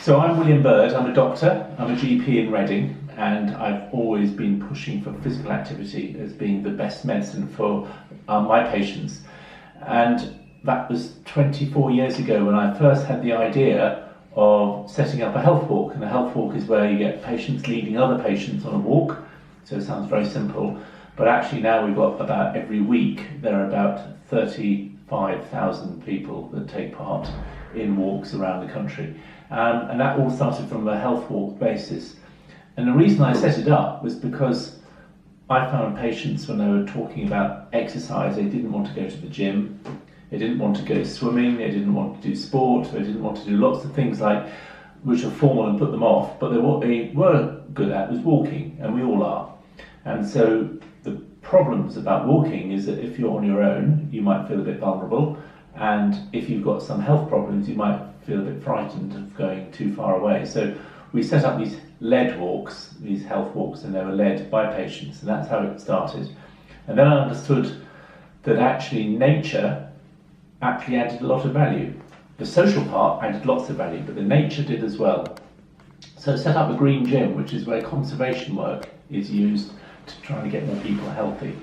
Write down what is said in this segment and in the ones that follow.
So I'm William Bird, I'm a doctor, I'm a GP in Reading, and I've always been pushing for physical activity as being the best medicine for my patients. And that was 24 years ago when I first had the idea of setting up a health walk. And a health walk is where you get patients leading other patients on a walk. So it sounds very simple, but actually now we've got about every week, there are about 35,000 people that take part in walks around the country. And that all started from a health walk basis. And the reason I set it up was because I found patients when they were talking about exercise, they didn't want to go to the gym, they didn't want to go swimming, they didn't want to do sport, they didn't want to do lots of things like which are formal and put them off, but what they were good at was walking, and we all are. And so the problems about walking is that if you're on your own, you might feel a bit vulnerable, and if you've got some health problems, you might feel a bit frightened of going too far away. So we set up these led walks, these health walks, and they were led by patients, and that's how it started. And then I understood that actually nature actually added a lot of value. The social part added lots of value, but the nature did as well. So I set up a green gym, which is where conservation work is used to try and get more people healthy.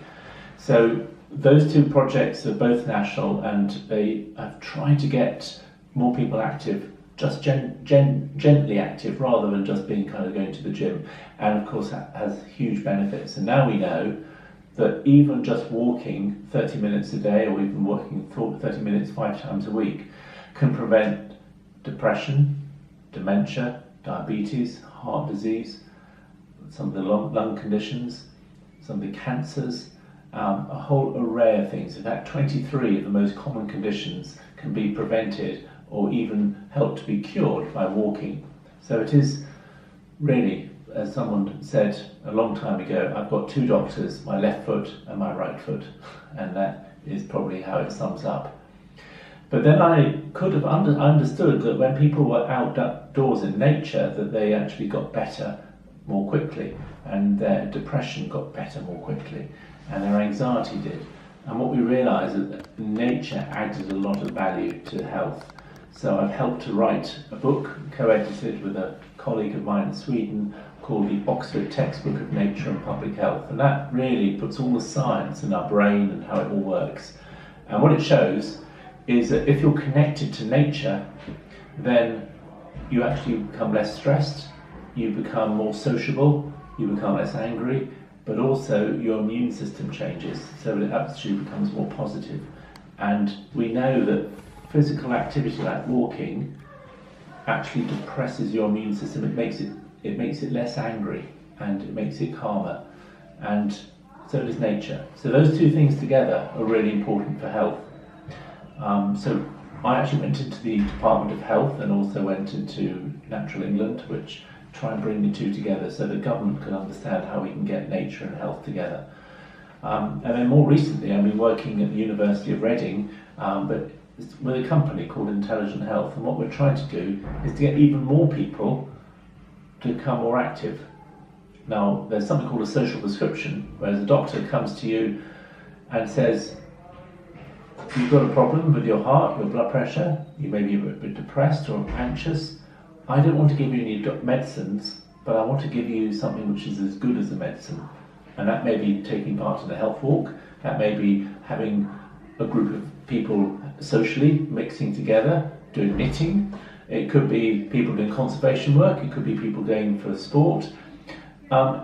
So those two projects are both national, and they have tried to get more people active, just gently active, rather than just being kind of going to the gym. And of course that has huge benefits. And now we know that even just walking 30 minutes a day, or even walking 30 minutes 5 times a week, can prevent depression, dementia, diabetes, heart disease, some of the lung conditions, some of the cancers, a whole array of things. In fact, 23 of the most common conditions can be prevented or even helped to be cured by walking. So it is really, as someone said a long time ago, I've got two doctors, my left foot and my right foot, and that is probably how it sums up. But then I could have understood that when people were outdoors in nature, that they actually got better more quickly, and their depression got better more quickly, and their anxiety did. And what we realised is that nature added a lot of value to health. So I've helped to write a book, co-edited with a colleague of mine in Sweden, called the Oxford Textbook of Nature and Public Health. And that really puts all the science in our brain and how it all works. And what it shows is that if you're connected to nature, then you actually become less stressed, you become more sociable, you become less angry, but also your immune system changes, so it actually becomes more positive. And we know that physical activity like walking actually depresses your immune system. It makes it less angry, and it makes it calmer, and so does nature. So those two things together are really important for health. So I actually went into the Department of Health and also went into Natural England, which try and bring the two together so the government can understand how we can get nature and health together. And then more recently I've been working at the University of Reading, but with a company called Intelligent Health, and what we're trying to do is to get even more people to become more active. Now there's something called a social prescription, whereas a doctor comes to you and says, you've got a problem with your heart, your blood pressure, you may be a bit depressed or anxious. I don't want to give you any medicines, but I want to give you something which is as good as a medicine. And that may be taking part in a health walk, that may be having a group of people socially mixing together, doing knitting, it could be people doing conservation work, it could be people going for sport.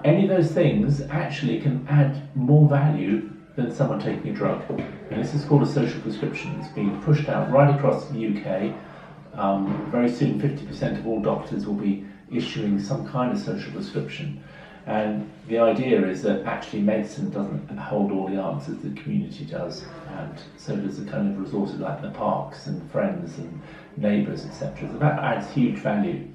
Any of those things actually can add more value than someone taking a drug. And this is called a social prescription. It's being pushed out right across the UK. Very soon 50% of all doctors will be issuing some kind of social prescription. And the idea is that actually medicine doesn't hold all the answers, the community does. And so does the kind of resources like the parks and friends and neighbours, etc. So that adds huge value.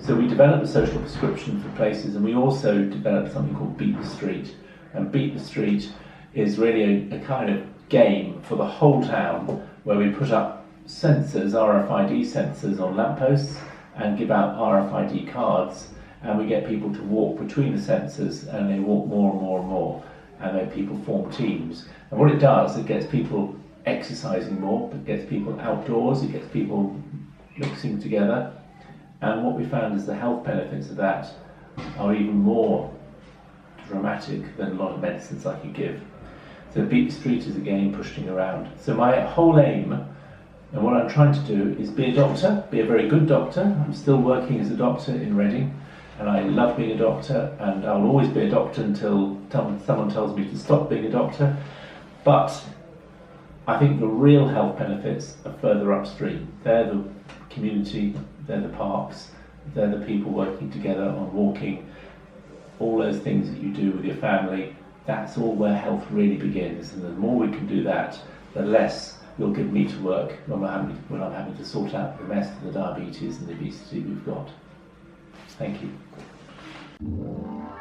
So we developed a social prescription for places, and we also developed something called Beat the Street. And Beat the Street is really a kind of game for the whole town, where we put up sensors, RFID sensors on lampposts, and give out RFID cards, and we get people to walk between the sensors, and they walk more and more and more, and then people form teams. And what it does, it gets people exercising more, it gets people outdoors, it gets people mixing together, And what we found is the health benefits of that are even more dramatic than a lot of medicines I could give. So Beat the Street is again pushing around. So my whole aim, and what I'm trying to do, is be a doctor, be a very good doctor. I'm still working as a doctor in Reading, and I love being a doctor, and I'll always be a doctor until someone tells me to stop being a doctor. But I think the real health benefits are further upstream. They're the community, they're the parks, they're the people working together on walking, all those things that you do with your family. That's all where health really begins, and the more we can do that, the less you'll give me to work when I'm having to sort out the mess of the diabetes and the obesity we've got. Thank you.